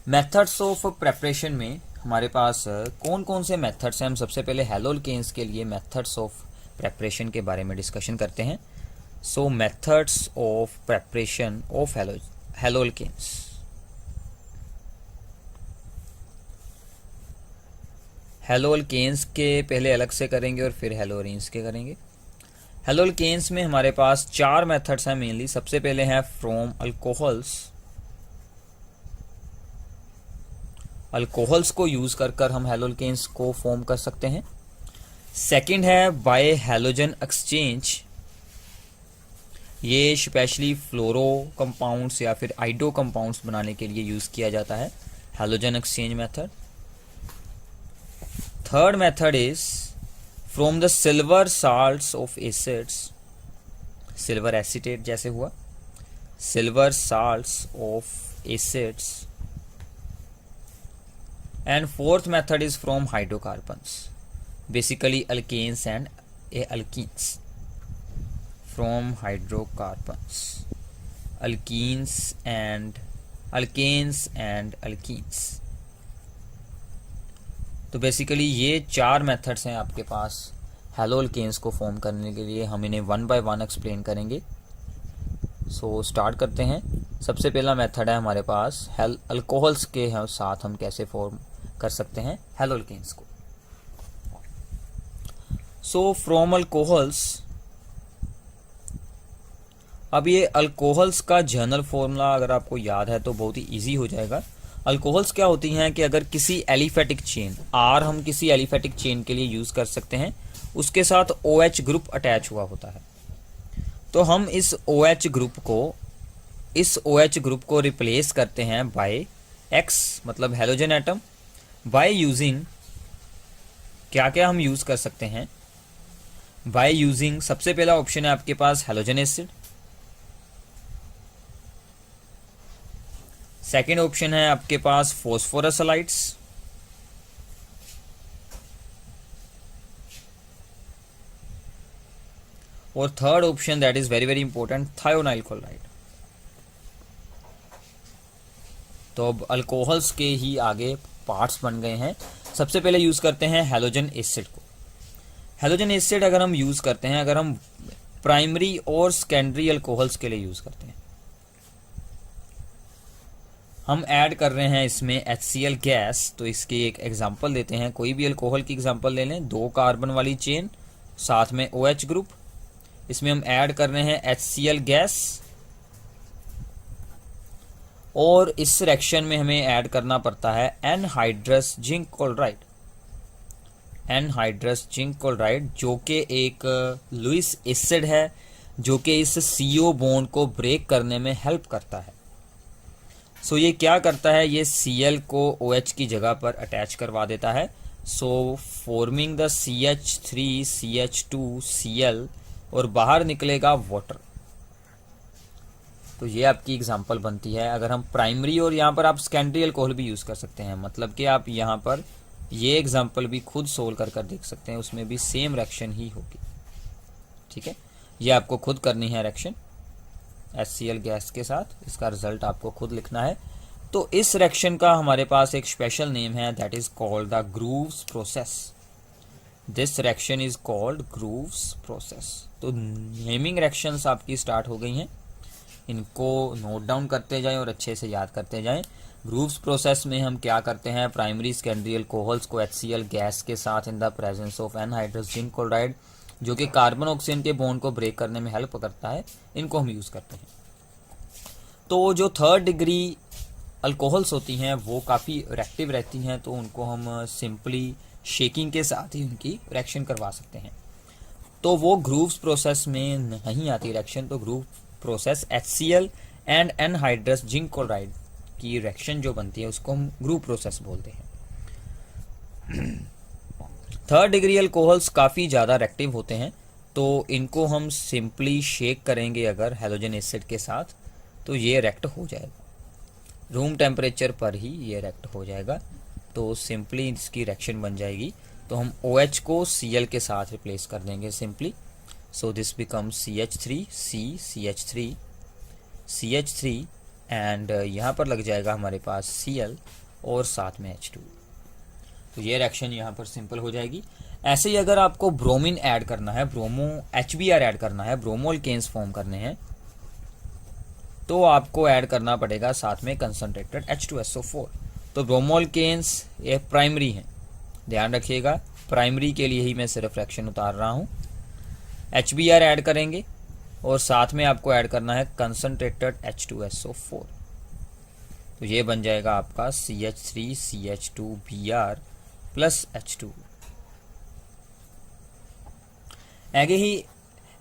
Methods of preparation में हमारे पास कौन कौन से मेथड्स हैं। हम सबसे पहले हैलोल्केन्स के लिए मेथड्स ऑफ प्रेपरेशन के बारे में डिस्कशन करते हैं। So methods of preparation of haloalkanes. Haloalkanes के पहले अलग से करेंगे और फिर हैलोरीन्स के करेंगे। हैलोल्केन्स में हमारे पास 4 मेथड्स हैं मेनली। सबसे पहले हैं फ्रॉम अल्कोहल्स। अल्कोहल्स को यूज कर हम हैलोल्केन्स को फॉर्म कर सकते हैं। सेकंड है बाय हैलोजन एक्सचेंज। ये स्पेशली फ्लोरो कंपाउंड्स या फिर आइडो कंपाउंड्स बनाने के लिए यूज किया जाता है, halogen exchange method. Third method is from the silver salts of acids. Silver acetate जैसे हुआ, silver salts of acids. And fourth method is from hydrocarbons, basically alkanes and alkenes. From hydrocarbons, alkenes and alkenes. तो basically ये 4 methods हैं आपके पास हैलोल्केन्स को form करने के लिए। हम इन्हें 1 बाय 1 एक्सप्लेन करेंगे। सो स्टार्ट करते हैं। सबसे पहला मेथड है हमारे पास अल्कोहल्स के साथ हम कैसे फॉर्म कर सकते हैं हैलोल्केन्स को। सो फ्रॉम अल्कोहल्स, अब ये अल्कोहल्स का जनरल फॉर्मूला अगर आपको याद है तो बहुत ही इजी हो जाएगा। अल्कोहल्स क्या होती हैं कि अगर किसी एलिफेटिक चेन आर हम किसी एलिफेटिक चेन के लिए यूज कर सकते हैं, उसके साथ OH ग्रुप अटैच हुआ होता है, तो हम इस OH ग्रुप को रिप्लेस करते हैं बाय X मतलब हैलोजन एटम, बाय यूजिंग क्या क्या हम यूज कर सकते हैं। बाय यूजिंग सबसे पहला ऑप्शन है आपके पास हैलोजन एसिड। सेकेंड ऑप्शन है आपके पास फॉस्फोरस हलाइड्स। और third option that is very very important, thionyl chloride. तो अब अल्कोहल्स के ही आगे पार्ट्स बन गए हैं। सबसे पहले यूज करते हैं हैलोजन एसिड को। हैलोजन एसिड अगर हम यूज करते हैं, अगर हम प्राइमरी और सेकेंडरी अल्कोहल्स के लिए यूज करते हैं, हम ऐड कर रहे हैं इसमें HCl गैस। तो इसकी एक एग्जांपल देते हैं, कोई भी अल्कोहल की एग्जांपल ले लें। 2 कार्बन वाली चेन, साथ में OH ग्रुप, इसमें हम ऐड कर रहे हैं HCl गैस। और इस रिएक्शन में हमें ऐड करना पड़ता है anhydrous zinc chloride. Anhydrous zinc chloride जो कि एक लुईस एसिड है, जो कि इस CO बॉन्ड को ब्रेक करने में हेल्प करता है। सो ये क्या करता है, ये Cl को OH की जगह पर अटैच करवा देता है। सो forming the CH3 CH2 Cl और बाहर निकलेगा वाटर। तो ये आपकी एग्जांपल बनती है। अगर हम प्राइमरी और यहाँ पर आप सेकेंडरी अल्कोहल भी यूज़ कर सकते हैं, मतलब कि आप यहाँ पर ये एग्जांपल भी खुद सोल्व कर देख सकते हैं, उसमें भी सेम रिएक्शन ही होगी। ठीक है, ये आपको खुद करनी है रिएक्शन HCl गैस के साथ, इसका रिजल्ट आपको खुद लिखना है। तो इस रिएक्शन का हमारे पास एक स्पेशल नेम है, that is called the Grove's process. This reaction is called Grove's process. तो नेमिंग रिएक्शंस आपकी स्टार्ट हो गई हैं, इनको नोट डाउन करते जाएं और अच्छे से याद करते जाएं। ग्रूव्स प्रोसेस में हम क्या करते हैं, प्राइमरी सेकेंडरी अल्कोहल्स को HCl गैस के साथ इन the presence of anhydrous zinc chloride, जो कि कार्बन ऑक्सीजन के बॉन्ड को ब्रेक करने में हेल्प करता है, इनको हम यूज करते हैं। तो जो 3rd डिग्री अल्कोहल्स होती हैं वो काफ़ी रिएक्टिव रहती हैं, तो उनको हम सिंपली शेकिंग के साथ ही उनकी रिएक्शन करवा सकते हैं। तो वो ग्रूव्स प्रोसेस में नहीं आती रिएक्शन। तो groove process HCl and anhydrous zinc chloride की रिएक्शन जो बनती है उसको हम ग्रूव प्रोसेस बोलते हैं। 3rd डिग्री अल्कोहल्स काफ़ी ज़्यादा रिएक्टिव होते हैं, तो इनको हम सिंपली शेक करेंगे अगर हैलोजन एसिड के साथ, तो ये रिएक्ट हो जाएगा। रूम टेम्परेचर पर ही ये रिएक्ट हो जाएगा। तो सिंपली इसकी रिएक्शन बन जाएगी। तो हम OH को Cl के साथ रिप्लेस कर देंगे simply. So this becomes CH3 C CH3 CH3 and यहाँ पर लग जाएगा हमारे पास Cl और साथ में H2। तो ये रिएक्शन यहाँ पर सिंपल हो जाएगी। ऐसे ही अगर आपको ब्रोमीन ऐड करना है, ब्रोमो HBr ऐड करना है, ब्रोमो अल्केन्स फॉर्म करने हैं, तो आपको ऐड करना पड़ेगा साथ में कंसंट्रेटेड H2SO4। तो ब्रोमो अल्केन्स ये प्राइमरी हैं, ध्यान रखिएगा, प्राइमरी के लिए ही मैं सिर्फ रिएक्शन उतार रहा हूँ। HBr ऐड करेंगे और साथ में आपको ऐड करना है कंसंट्रेटेड H2SO4। तो ये बन जाएगा आपका CH3CH2Br प्लस H2।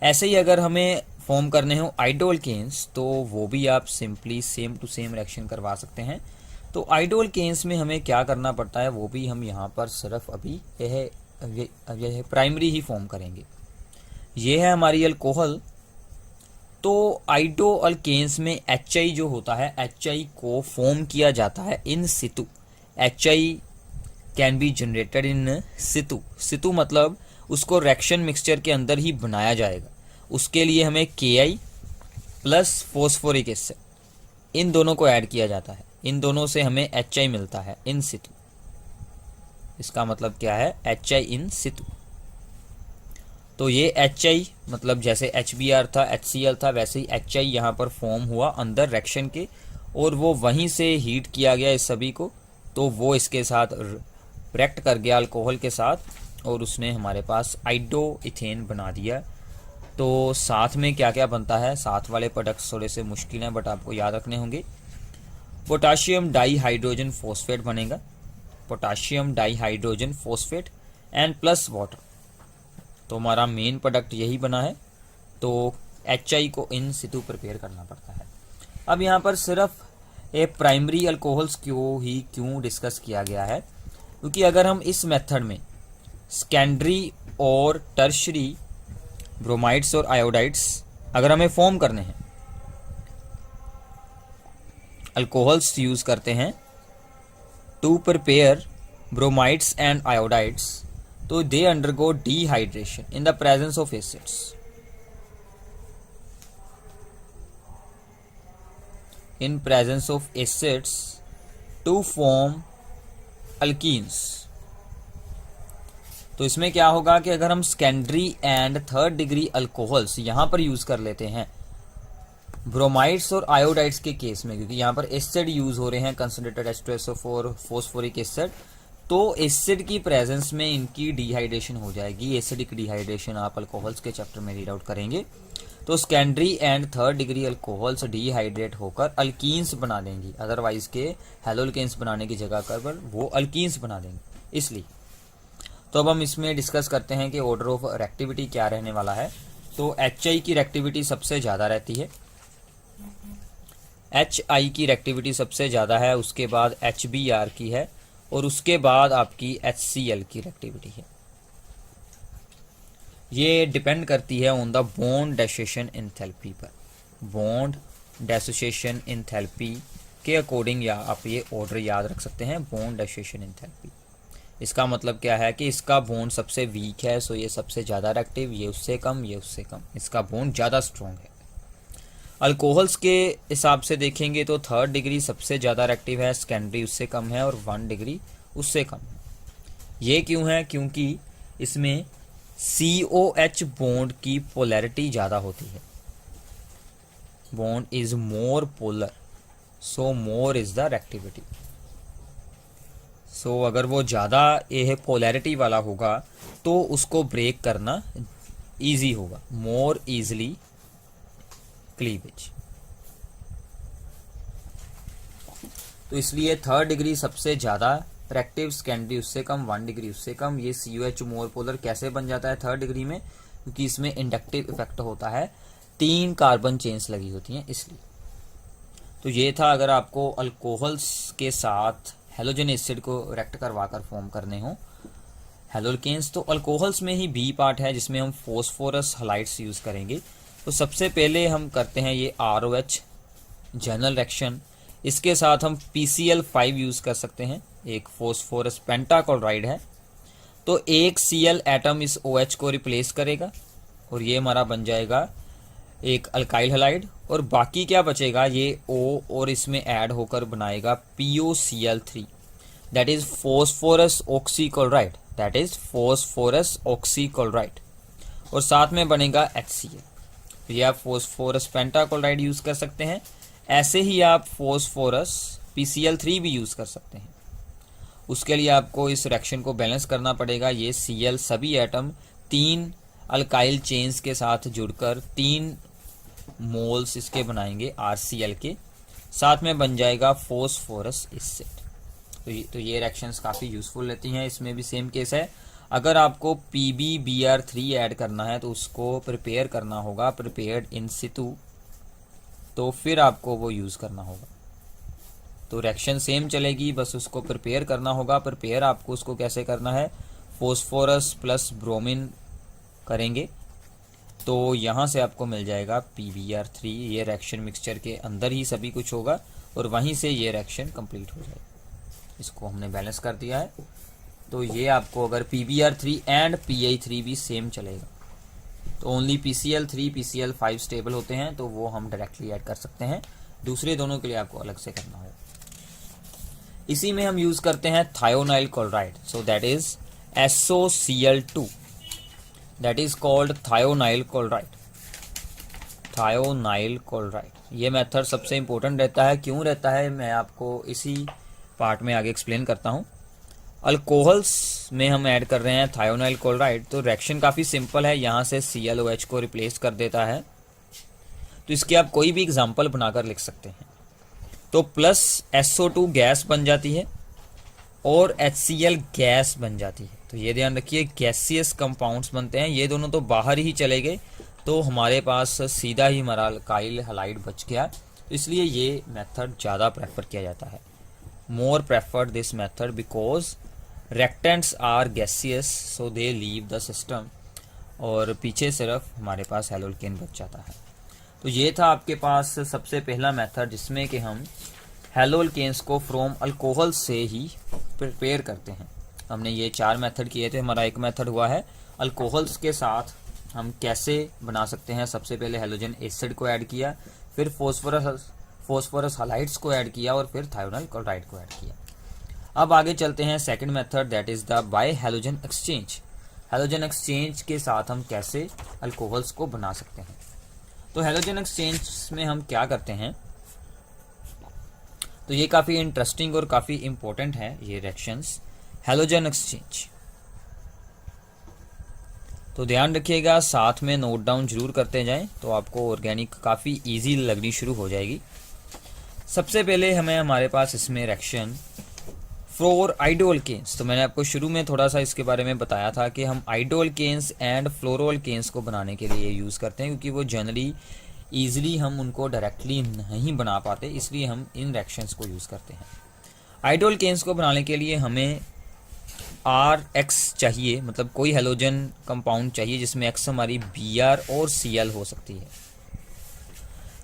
ऐसे ही अगर हमें फॉर्म करने हो आइडोअल्केन्स, तो वो भी आप simply same to same reaction करवा सकते हैं। तो आइडोअल्केन्स में हमें क्या करना पड़ता है वो भी हम यहाँ पर सिर्फ अभी यह प्राइमरी ही फॉर्म करेंगे। ये है हमारी अल्कोहल। तो आइडोअल्केन्स में HI जो होता है, HI को फॉर्म किया जाता है in situ. HI can be generated in situ. Situ मतलब उसको रिएक्शन मिक्सचर के अंदर ही बनाया जाएगा। उसके लिए हमें Ki प्लस फॉस्फोरिक एसिड, इन दोनों को ऐड किया जाता है। इन दोनों से हमें HI मिलता है इन सितु। इसका मतलब क्या है, HI इन सितु। तो ये HI मतलब जैसे HBr था, HCl था, वैसे ही HI यहाँ पर फॉर्म हुआ अंदर रिएक्शन के, और वो वहीं से हीट किया गया इस सभी को, तो वो इसके साथ रिएक्ट कर गया अल्कोहल के साथ, और उसने हमारे पास आइडो इथेन बना दिया। तो साथ में क्या क्या बनता है, साथ वाले प्रोडक्ट्स थोड़े से मुश्किल हैं बट आपको याद रखने होंगे। पोटाशियम डाईहाइड्रोजन फॉस्फेट बनेगा, potassium dihydrogen phosphate and plus water. तो हमारा मेन प्रोडक्ट यही बना है। तो HI को इन सितु प्रिपेयर करना पड़ता है। अब यहाँ पर सिर्फ ये प्राइमरी अल्कोहल्स क्यों डिस्कस किया गया है, क्योंकि अगर हम इस मेथड में सेकेंडरी और टर्शरी ब्रोमाइड्स और आयोडाइड्स अगर हमें फॉर्म करने हैं, अल्कोहल्स यूज करते हैं to prepare bromides and iodides, तो they undergo dehydration in the presence of acids. In presence of acids to form alkenes. तो इसमें क्या होगा कि अगर हम secondary and third degree alcohols यहां पर यूज कर लेते हैं ब्रोमाइड्स और आयोडाइड्स के केस में, क्योंकि यहां पर एसिड यूज हो रहे हैं कंसंट्रेटेड H2SO4 फॉस्फोरिक एसिड, तो एसिड की प्रेजेंस में इनकी डिहाइड्रेशन हो जाएगी। एसिडिक डिहाइड्रेशन आप अल्कोहल्स के चैप्टर में रीड आउट करेंगे। तो secondary and third degree alcohols dehydrate होकर अल्कीन्स बना देंगी, अदरवाइज के हेलोल्केन्स बनाने की जगह पर वो अल्कीन्स बना देंगे, इसलिए। तो अब हम इसमें डिस्कस करते हैं कि ऑर्डर ऑफ रिएक्टिविटी क्या रहने वाला है। तो HI की रिएक्टिविटी सबसे ज़्यादा रहती है, HI की रिएक्टिविटी सबसे ज़्यादा है, उसके बाद HBr की है, और उसके बाद आपकी HCl की रिएक्टिविटी है। ये डिपेंड करती है ऑन द बॉन्ड डेसोसिएशन एंथैल्पी पर। बॉन्ड डेसोसिएशन एंथैल्पी के अकॉर्डिंग या आप ये ऑर्डर याद रख सकते हैं, बॉन्ड डेसोसिएशन एंथैल्पी। इसका मतलब क्या है कि इसका बॉन्ड सबसे वीक है, सो ये सबसे ज़्यादा रिएक्टिव, ये उससे कम, ये उससे कम, इसका बॉन्ड ज़्यादा स्ट्रॉन्ग है। अल्कोहल्स के हिसाब से देखेंगे तो थर्ड डिग्री सबसे ज़्यादा रिएक्टिव है, सेकेंडरी उससे कम है, और 1 डिग्री उससे कम है। ये क्यों है, क्योंकि इसमें COH बॉन्ड की पोलैरिटी ज़्यादा होती है। Bond is more polar, so more is the reactivity. So अगर वो ज़्यादा ये पोलैरिटी वाला होगा तो उसको ब्रेक करना इजी होगा, मोर इजली क्लीवेज। तो इसलिए थर्ड डिग्री सबसे ज़्यादा रिएक्टिव, सेकेंडरी उससे कम, 1 डिग्री उससे कम। ये COH मोर पोलर कैसे बन जाता है थर्ड डिग्री में, क्योंकि इसमें इंडक्टिव इफेक्ट होता है, 3 कार्बन चेन्स लगी होती हैं, इसलिए। तो ये था, अगर आपको अल्कोहल्स के साथ हेलोजन एसिड को रिएक्ट करवाकर फॉर्म करने हो हेलोल्केन्स, तो अल्कोहल्स में ही B पार्ट है जिसमें हम फॉस्फोरस हलाइड्स यूज करेंगे। तो सबसे पहले हम करते हैं ये ROH जनरल रिएक्शन, इसके साथ हम PCl5 यूज कर सकते हैं, एक फॉस्फोरस पेंटाक्लोराइड है। तो एक Cl एटम इस OH को रिप्लेस करेगा और ये हमारा बन जाएगा एक अल्काइल हैलाइड, और बाकी क्या बचेगा, ये O और इसमें ऐड होकर बनाएगा POCl3, that is phosphorus oxychloride, that is phosphorus oxychloride, और साथ में बनेगा HCl। तो ये आप फॉस्फोरस पेंटाक्लोराइड यूज कर सकते हैं। ऐसे ही आप फॉस्फोरस PCl3 भी यूज कर सकते हैं। उसके लिए आपको इस रिएक्शन को बैलेंस करना पड़ेगा। ये Cl सभी एटम 3 अल्काइल चेन्स के साथ जुड़कर 3 मोल्स इसके बनाएंगे RCl के, साथ में बन जाएगा फॉस्फोरस एसिड। तो ये रिएक्शंस काफ़ी यूजफुल रहती हैं। इसमें भी सेम केस है, अगर आपको PbBr3 ऐड करना है तो उसको प्रिपेयर करना होगा, प्रिपेयर्ड इन सितु, तो फिर आपको वो यूज़ करना होगा। तो रिएक्शन सेम चलेगी, बस उसको प्रिपेयर करना होगा। प्रिपेयर आपको उसको कैसे करना है, फॉस्फोरस प्लस ब्रोमीन करेंगे तो यहाँ से आपको मिल जाएगा PbR3। ये रिएक्शन मिक्सचर के अंदर ही सभी कुछ होगा और वहीं से ये रिएक्शन कंप्लीट हो जाएगी। इसको हमने बैलेंस कर दिया है। तो ये आपको अगर PbR3 एंड Pi3 भी सेम चलेगा, तो ओनली PCl3 PCl5 स्टेबल होते हैं, तो वो हम डायरेक्टली ऐड कर सकते हैं। दूसरे दोनों के लिए आपको अलग से करना होगा। इसी में हम यूज करते हैं thionyl chloride, so that is SOCl2, that is called thionyl chloride. Thionyl chloride ये मेथड सबसे इंपॉर्टेंट रहता है। क्यों रहता है, मैं आपको इसी पार्ट में आगे एक्सप्लेन करता हूँ। अल्कोहल्स में हम ऐड कर रहे हैं थायोनाइल क्लोराइड, तो रिएक्शन काफ़ी सिंपल है। यहाँ से ClOH को रिप्लेस कर देता है। तो इसके आप कोई भी एग्जाम्पल बनाकर लिख सकते हैं। तो प्लस SO2 गैस बन जाती है और HCl गैस बन जाती है। तो ये ध्यान रखिए, गैसियस कंपाउंड्स बनते हैं। ये दोनों तो बाहर ही चले गए, तो हमारे पास सीधा ही हमारा अल्काइल हैलाइड बच गया। इसलिए ये मेथड ज़्यादा प्रेफर किया जाता है। More preferred this method because reactants are gaseous, so they leave the system, और पीछे सिर्फ हमारे पास हेलोल्केन बच जाता है। तो ये था आपके पास सबसे पहला मेथड, जिसमें कि हम हेलोल्केन्स को फ्रॉम अल्कोहल से ही प्रिपेयर करते हैं। हमने ये 4 मेथड किए थे। हमारा एक मेथड हुआ है अल्कोहल्स के साथ हम कैसे बना सकते हैं। सबसे पहले हेलोजन एसिड को ऐड किया, फिर फॉस्फोरस हालाइड्स को ऐड किया, और फिर थायोनाइल क्लोराइड को ऐड किया। अब आगे चलते हैं second method, that is the by halogen exchange. Halogen exchange के साथ हम कैसे अल्कोहल्स को बना सकते हैं। तो हेलोजन एक्सचेंज में हम क्या करते हैं, तो ये काफ़ी इंटरेस्टिंग और काफ़ी इंपॉर्टेंट है ये रिएक्शंस, हेलोजन एक्सचेंज। तो ध्यान रखिएगा, साथ में नोट डाउन जरूर करते जाएं, तो आपको ऑर्गेनिक काफ़ी इजी लगनी शुरू हो जाएगी। सबसे पहले हमारे पास इसमें रिएक्शन फ्लोराइडोल्केन्स, तो मैंने आपको शुरू में थोड़ा सा इसके बारे में बताया था कि हम आइडोल्केन्स एंड फ्लोरोल्केन्स को बनाने के लिए यूज़ करते हैं, क्योंकि वो जनरली ईजिली हम उनको डायरेक्टली नहीं बना पाते, इसलिए हम इन रिएक्शंस को यूज़ करते हैं। आइडोल्केन्स को बनाने के लिए हमें RX चाहिए, मतलब कोई हेलोजन कंपाउंड चाहिए जिसमें X हमारी Br और Cl हो सकती है।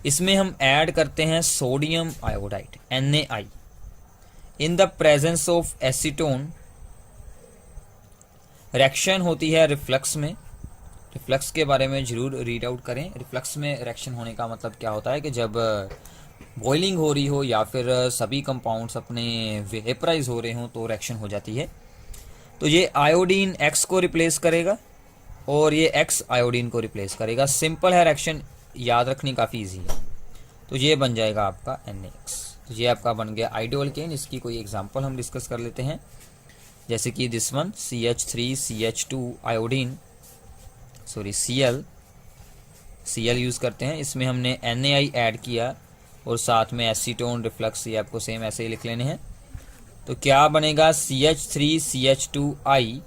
इसमें हम ऐड करते हैं sodium iodide NaI in the presence of acetone. Reaction होती है रिफ्लक्स में। रिफ्लक्स के बारे में जरूर रीड आउट करें। रिफ्लक्स में रिएक्शन होने का मतलब क्या होता है कि जब बॉइलिंग हो रही हो या फिर सभी कंपाउंड्स अपने वेपराइज हो रहे हों तो रिएक्शन हो जाती है। तो ये आयोडीन X को रिप्लेस करेगा और ये X आयोडीन को रिप्लेस करेगा। सिंपल है रिएक्शन, याद रखनी काफ़ी इजी है। तो ये बन जाएगा आपका NaX। तो ये आपका बन गया आइडोल्केन। इसकी कोई एग्जांपल हम डिस्कस कर लेते हैं, जैसे कि this one CH3CH2 iodine Cl use करते हैं। इसमें हमने NaI ऐड किया और साथ में एसीटोन रिफ्लक्स, ये आपको सेम ऐसे ही लिख लेने हैं। तो क्या बनेगा CH3CH2I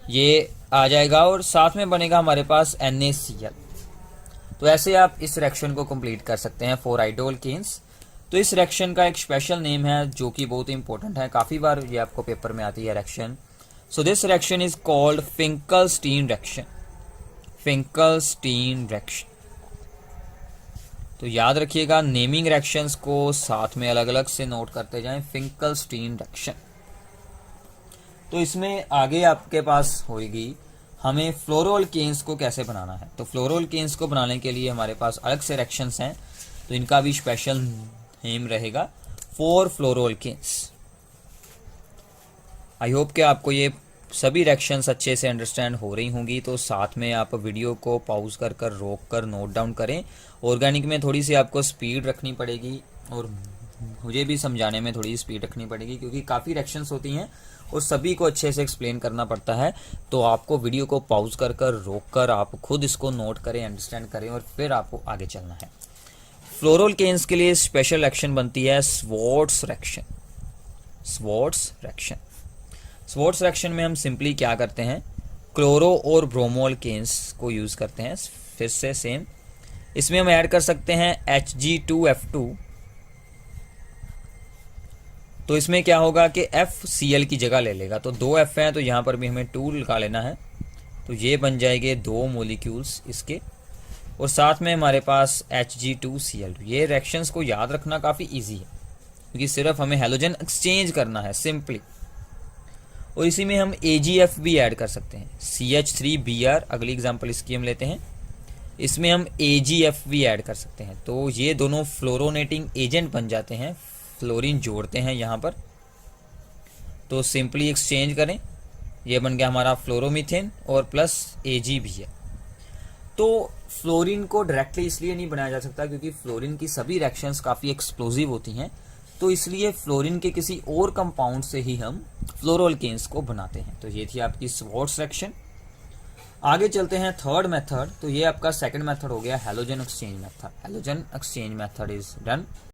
ये आ जाएगा और साथ में बनेगा हमारे पास NaCl। तो ऐसे आप इस रिएक्शन को कंप्लीट कर सकते हैं फॉर आइडोल्केन्स। तो इस रिएक्शन का एक स्पेशल नेम है जो कि बहुत इंपॉर्टेंट है, काफ़ी बार ये आपको पेपर में आती है reaction. So this reaction is called Finkelstein reaction. Finkelstein reaction, तो याद रखिएगा नेमिंग रिएक्शंस को साथ में अलग अलग से नोट करते जाएं। फिंकलस्टीन रिएक्शन, तो इसमें आगे आपके पास होगी हमें फ्लोरोल्केन्स को कैसे बनाना है। तो फ्लोरोल्केन्स को बनाने के लिए हमारे पास अलग से रिएक्शंस हैं। तो इनका भी स्पेशल नेम रहेगा 4 फ्लोरोल्केन्स। आई होप कि आपको ये सभी रिएक्शंस अच्छे से अंडरस्टैंड हो रही होंगी। तो साथ में आप वीडियो को पॉज कर कर रोक कर नोट डाउन करें। ऑर्गेनिक में थोड़ी सी आपको स्पीड रखनी पड़ेगी और मुझे भी समझाने में थोड़ी स्पीड रखनी पड़ेगी, क्योंकि काफ़ी रिएक्शंस होती हैं और सभी को अच्छे से एक्सप्लेन करना पड़ता है। तो आपको वीडियो को पॉज कर कर रोक कर आप खुद इसको नोट करें, अंडरस्टैंड करें और फिर आपको आगे चलना है। फ्लोरोल्केन्स के लिए स्पेशल रिएक्शन बनती है Swarts reaction. Swarts reaction, Swarts reaction में हम सिंपली क्या करते हैं, क्लोरो और ब्रोमोल्केन्स को यूज़ करते हैं। फिर से सेम, इसमें हम ऐड कर सकते हैं Hg2F2। तो इसमें क्या होगा कि FCl की जगह ले लेगा, तो 2 F हैं तो यहाँ पर भी हमें 2 लगा लेना है। तो ये बन जाएंगे 2 मोलिक्यूल्स इसके, और साथ में हमारे पास Hg2Cl2। ये रिएक्शंस को याद रखना काफ़ी इजी है, क्योंकि सिर्फ हमें हैलोजन एक्सचेंज करना है सिंपली। और इसी में हम AgF भी ऐड कर सकते हैं, CH3Br। अगली एग्जांपल इसकी हम लेते हैं, इसमें हम AgF भी ऐड कर सकते हैं। तो ये दोनों फ्लोरोनेटिंग एजेंट बन जाते हैं, फ्लोरीन जोड़ते हैं यहाँ पर। तो सिंपली एक्सचेंज करें, ये बन गया हमारा फ्लोरोमीथेन और प्लस Ag भी है। तो फ्लोरीन को डायरेक्टली इसलिए नहीं बनाया जा सकता क्योंकि फ्लोरीन की सभी रिएक्शंस काफ़ी एक्सप्लोजिव होती हैं, तो इसलिए फ्लोरीन के किसी और कंपाउंड से ही हम फ्लोरोल्केन्स को बनाते हैं। तो ये थी आपकी स्वार्ट्स रिएक्शन। आगे चलते हैं थर्ड मेथड। तो ये आपका सेकंड मेथड हो गया halogen exchange method. Halogen exchange method is done.